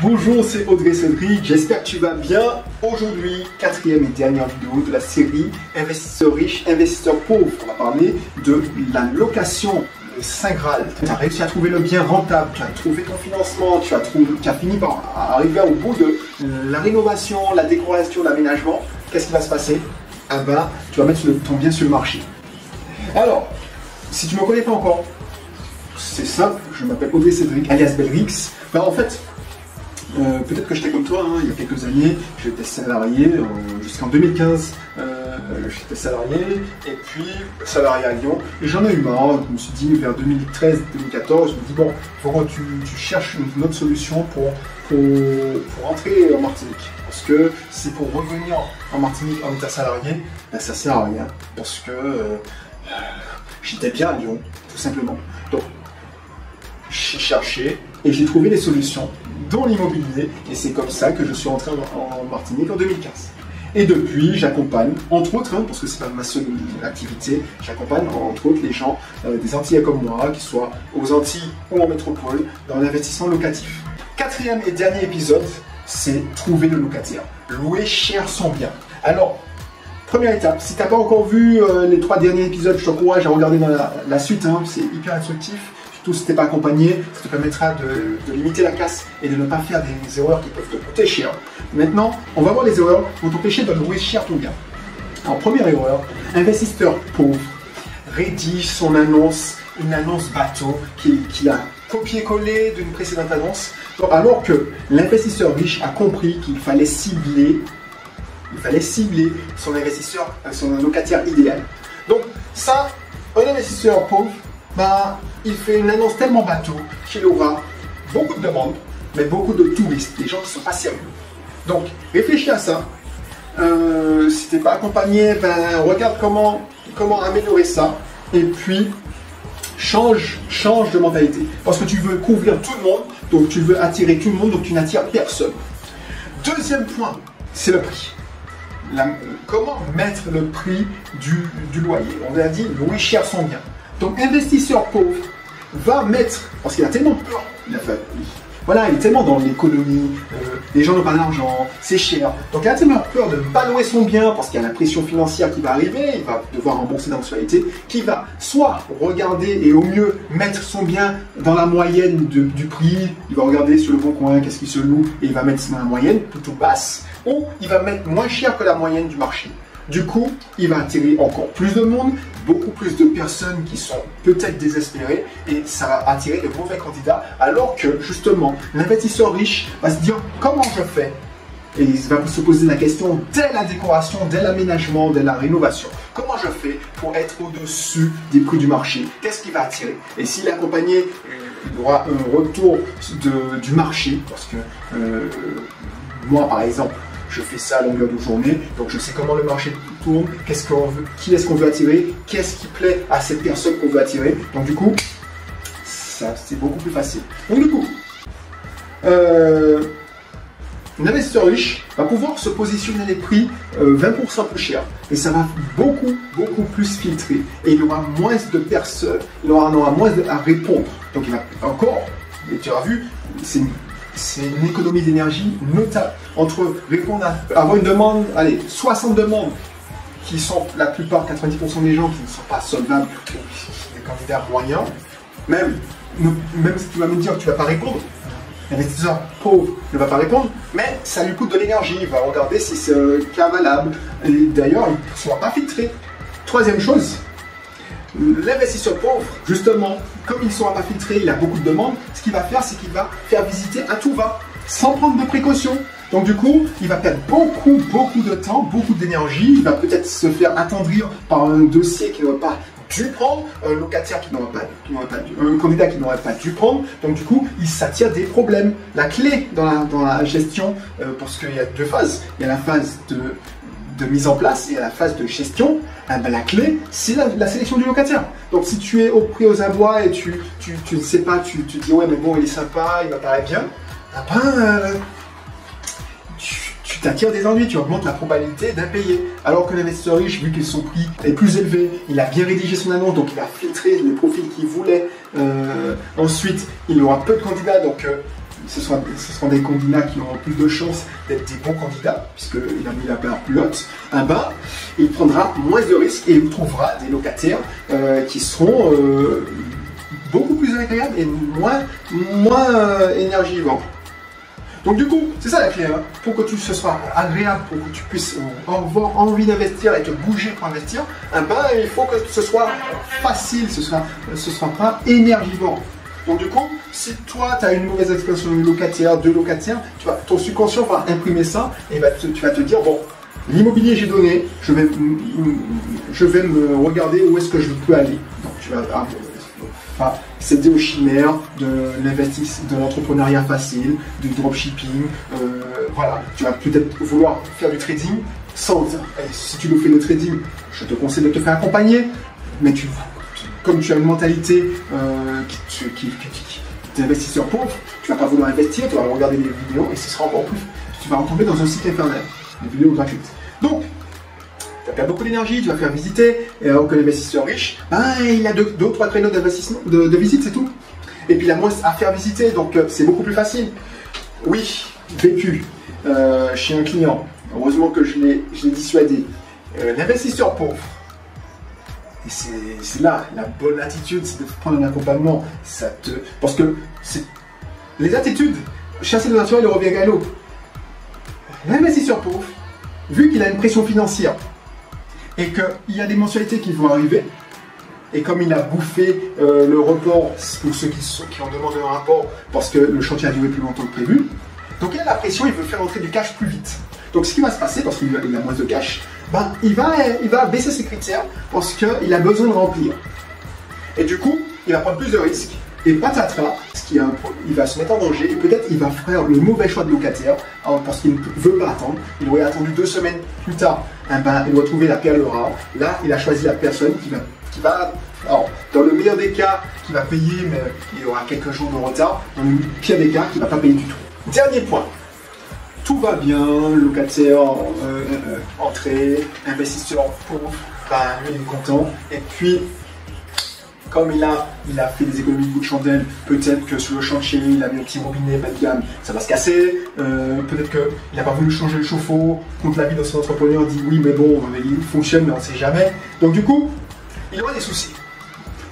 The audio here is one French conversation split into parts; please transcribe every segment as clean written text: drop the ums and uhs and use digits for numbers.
Bonjour, c'est Audrey Cédric, j'espère que tu vas bien. Aujourd'hui, quatrième et dernière vidéo de la série Investisseurs riches, investisseurs pauvres. On va parler de la location, le Saint Graal. Tu as réussi à trouver le bien rentable, tu as trouvé ton financement, tu as fini par arriver au bout de la rénovation, la décoration, l'aménagement. Qu'est-ce qui va se passer? Tu vas mettre ton bien sur le marché. Alors, si tu ne me connais pas encore, c'est simple, je m'appelle Audrey Cédric, alias Belrix. En fait, peut-être que j'étais comme toi, il y a quelques années, j'étais salarié, jusqu'en 2015, j'étais salarié, et puis salarié à Lyon, et j'en ai eu marre, je me suis dit vers 2013-2014, je me dis bon, il faut que tu cherches une autre solution pour rentrer en Martinique, parce que si pour revenir en Martinique en état salarié, ça sert à rien, parce que j'étais bien à Lyon, tout simplement. Donc, j'ai cherché et j'ai trouvé des solutions dans l'immobilier et c'est comme ça que je suis rentré en Martinique en 2015. Et depuis, j'accompagne, entre autres, parce que c'est pas ma seule activité, j'accompagne entre autres les gens des Antillais comme moi, qui soient aux Antilles ou en métropole, dans l'investissement locatif. Quatrième et dernier épisode, c'est trouver le locataire, louer cher son bien. Alors, première étape, si tu n'as pas encore vu les 3 derniers épisodes, je t'encourage à regarder dans la suite, c'est hyper instructif. Surtout si tu n'es pas accompagné, ça te permettra de limiter la casse et de ne pas faire des erreurs qui peuvent te coûter cher. Maintenant, on va voir les erreurs qui vont t'empêcher de louer cher ton bien. Alors, première erreur, investisseur pauvre rédige son annonce, une annonce bateau qui a copié-collé d'une précédente annonce, alors que l'investisseur riche a compris qu'il fallait cibler son investisseur, son locataire idéal. Donc ça, un investisseur pauvre, il fait une annonce tellement bateau qu'il aura beaucoup de demandes, mais beaucoup de touristes, des gens qui ne sont pas sérieux. Donc réfléchis à ça. Si tu n'es pas accompagné, regarde comment améliorer ça. Et puis change de mentalité. Parce que tu veux couvrir tout le monde, donc tu veux attirer tout le monde, donc tu n'attires personne. Deuxième point, c'est le prix. Comment mettre le prix du loyer? On a dit louer cher son bien. Donc investisseur pauvre va mettre, parce qu'il a tellement peur, il est tellement dans l'économie, les gens n'ont pas d'argent, c'est cher. Donc il a tellement peur de ne pas louer son bien parce qu'il y a la pression financière qui va arriver, il va devoir rembourser la mensualité, qui va soit regarder et au mieux mettre son bien dans la moyenne du prix, il va regarder sur le bon coin qu'est-ce qui se loue et il va mettre dans la moyenne plutôt basse, ou il va mettre moins cher que la moyenne du marché. Du coup, il va attirer encore plus de monde, beaucoup plus de personnes qui sont peut-être désespérées et ça va attirer de mauvais candidats alors que justement l'investisseur riche va se dire comment je fais, et il va se poser la question dès la décoration, dès l'aménagement, dès la rénovation, comment je fais pour être au-dessus des prix du marché, qu'est-ce qui va attirer, et s'il est accompagné, il aura un retour du marché parce que moi par exemple je fais ça à longueur de journée, donc je sais comment le marché tourne, qui est-ce qu'on veut attirer, qu'est-ce qui plaît à cette personne qu'on veut attirer. Donc du coup, ça c'est beaucoup plus facile. Donc du coup, l'investisseur riche va pouvoir se positionner les prix 20% plus cher. Et ça va beaucoup plus filtrer. Et il y aura moins de personnes, il aura moins à répondre. Donc il va encore, et tu as vu, c'est une économie d'énergie notable. Entre répondre à avoir une demande, 60 demandes qui sont la plupart, 90% des gens qui ne sont pas solvables, des candidats moyens, même si tu vas me dire que tu ne vas pas répondre, l'investisseur pauvre ne va pas répondre, mais ça lui coûte de l'énergie, il va regarder si c'est un cas valable. Et d'ailleurs, il ne sera pas filtré. Troisième chose, l'investisseur pauvre, justement, comme il ne sera pas filtré, il a beaucoup de demandes, ce qu'il va faire, c'est qu'il va faire visiter à tout va, sans prendre de précautions. Donc du coup, il va perdre beaucoup de temps, beaucoup d'énergie, il va peut-être se faire attendrir par un dossier qu'il n'aurait pas dû prendre, un locataire un candidat qui n'aurait pas dû prendre. Donc du coup, il s'attire des problèmes. La clé dans la gestion, parce qu'il y a 2 phases, il y a la phase de mise en place et à la phase de gestion, la clé, c'est la sélection du locataire. Donc si tu es au prix aux abois et tu ne sais pas, tu dis ouais mais bon il est sympa, il m'apparaît bien, tu t'attires des ennuis, tu augmentes la probabilité d'impayé. Alors que l'investisseur riche, vu que son prix est plus élevé, il a bien rédigé son annonce, donc il va filtrer les profils qu'il voulait. Ensuite, il aura peu de candidats, donc ce seront des candidats qui auront plus de chances d'être des bons candidats, puisqu'il a mis la barre plus haute, il prendra moins de risques et il trouvera des locataires qui seront beaucoup plus agréables et moins énergivores. Donc du coup, c'est ça la clé, hein. Pour que ce soit agréable, pour que tu puisses avoir envie d'investir et te bouger pour investir, il faut que ce soit facile, ce sera pas énergivore. Donc du coup, si toi tu as une mauvaise expérience sur le locataire, deux locataires, ton subconscient va imprimer ça et tu vas te dire, bon, l'immobilier j'ai donné, je vais me regarder où est-ce que je peux aller. Donc tu vas céder aux chimères de l'entrepreneuriat facile, du dropshipping, voilà. Tu vas peut-être vouloir faire du trading si tu le fais le trading, je te conseille de te faire accompagner, mais comme tu as une mentalité d'investisseur pauvre, tu vas pas vouloir investir, tu vas regarder des vidéos et ce sera encore plus. Tu vas retomber dans un site infernal, des vidéos gratuites. Donc, tu vas perdre beaucoup d'énergie, tu vas faire visiter, et alors que l'investisseur riche, il a deux ou trois créneaux d'investissement, de visite, c'est tout. Et puis il a moins à faire visiter, donc c'est beaucoup plus facile. Oui, vécu chez un client, heureusement que je l'ai dissuadé. L'investisseur pauvre, et c'est là, la bonne attitude, c'est de prendre un accompagnement. Parce que les attitudes, chasser le naturel, il revient galop. L'investisseur pauvre, vu qu'il a une pression financière et qu'il y a des mensualités qui vont arriver, et comme il a bouffé le report, pour ceux qui ont demandé un rapport, parce que le chantier a duré plus longtemps que prévu, donc il a la pression, il veut faire entrer du cash plus vite. Donc ce qui va se passer, parce qu'il a moins de cash, il va baisser ses critères parce qu'il a besoin de remplir. Et du coup, il va prendre plus de risques. Et patatras, il va se mettre en danger et peut-être il va faire le mauvais choix de locataire parce qu'il ne veut pas attendre. Il aurait attendu 2 semaines plus tard. Il doit trouver la perle rare. Là, il a choisi la personne qui va alors, dans le meilleur des cas, qui va payer, mais il aura quelques jours de retard. Dans le pire des cas, qui ne va pas payer du tout. Dernier point. Tout va bien, locataire, entrée, investisseur pauvre, lui il est content. Et puis, comme il a fait des économies de bout de chandelle, peut-être que sur le chantier, il a mis un petit robinet bas de gamme, ça va se casser. Peut-être qu'il n'a pas voulu changer le chauffe-eau. Contre l'avis de son entrepreneur, dit oui, mais bon, il fonctionne, mais on ne sait jamais. Donc du coup, il aura des soucis.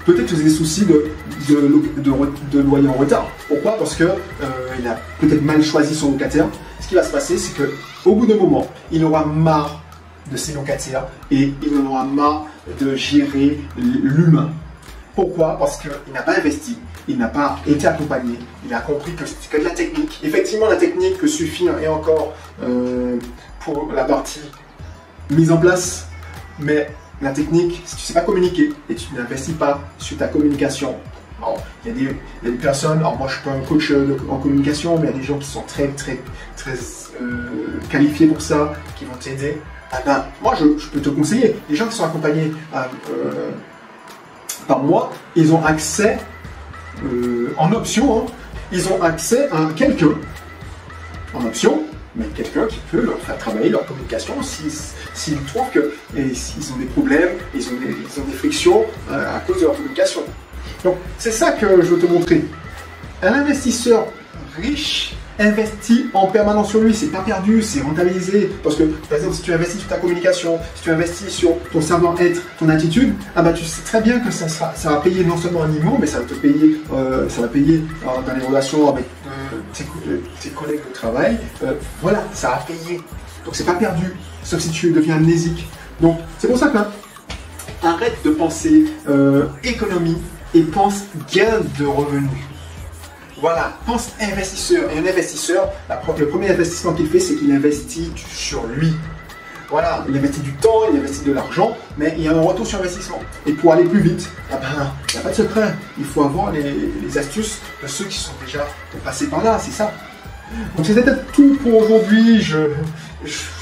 Peut-être que c'est des soucis de loyer en retard. Pourquoi? Parce qu'il a peut-être mal choisi son locataire. Ce qui va se passer, c'est qu'au bout d'un moment, il aura marre de ses locataires et il en aura marre de gérer l'humain. Pourquoi? Parce qu'il n'a pas investi, il n'a pas été accompagné, il a compris que c'est que de la technique. Effectivement, la technique peut suffire et encore pour la partie mise en place, mais la technique, si tu ne sais pas communiquer et tu n'investis pas sur ta communication, il y a des personnes, alors moi je ne suis pas un coach en communication, mais il y a des gens qui sont très qualifiés pour ça, qui vont t'aider. Moi je peux te conseiller, les gens qui sont accompagnés par moi, ils ont accès en option, ils ont accès à quelqu'un en option, mais quelqu'un qui peut leur faire travailler leur communication s'ils trouvent qu'ils ont des problèmes, ils ont des frictions à cause de leur communication. Donc c'est ça que je veux te montrer. Un investisseur riche investit en permanence sur lui, c'est pas perdu, c'est rentabilisé. Parce que par exemple, si tu investis sur ta communication, si tu investis sur ton savoir-être, ton attitude, tu sais très bien que ça va payer non seulement un immo, mais ça va te payer, dans les relations avec tes collègues de travail. Voilà, ça va payer. Donc c'est pas perdu, sauf si tu deviens amnésique. Donc c'est pour ça que arrête de penser économie et pense gain de revenus. Voilà, pense investisseur. Et un investisseur, le premier investissement qu'il fait, c'est qu'il investit sur lui. Voilà, il investit du temps, il investit de l'argent, mais il y a un retour sur investissement. Et pour aller plus vite, il n'y a pas de secret. Il faut avoir les astuces de ceux qui sont déjà passés par là, c'est ça. Donc c'était tout pour aujourd'hui.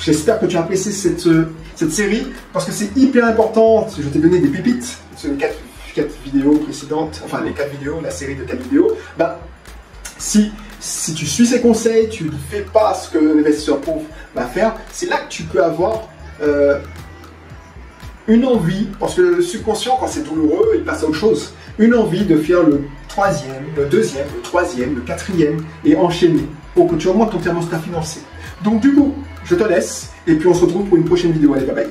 J'espère que tu as apprécié cette série, parce que c'est hyper important. Je t'ai donné des pépites sur les 4 vidéos précédentes, enfin les 4 vidéos, la série de 4 vidéos. Si tu suis ces conseils, tu ne fais pas ce que l'investisseur pauvre va faire, c'est là que tu peux avoir une envie, parce que le subconscient, quand c'est douloureux, il passe à autre chose. Une envie de faire le troisième, le deuxième, le troisième, le quatrième, et enchaîner, pour que tu augmentes ton thermostat financier. Donc du coup, je te laisse, et puis on se retrouve pour une prochaine vidéo. Allez, bye bye.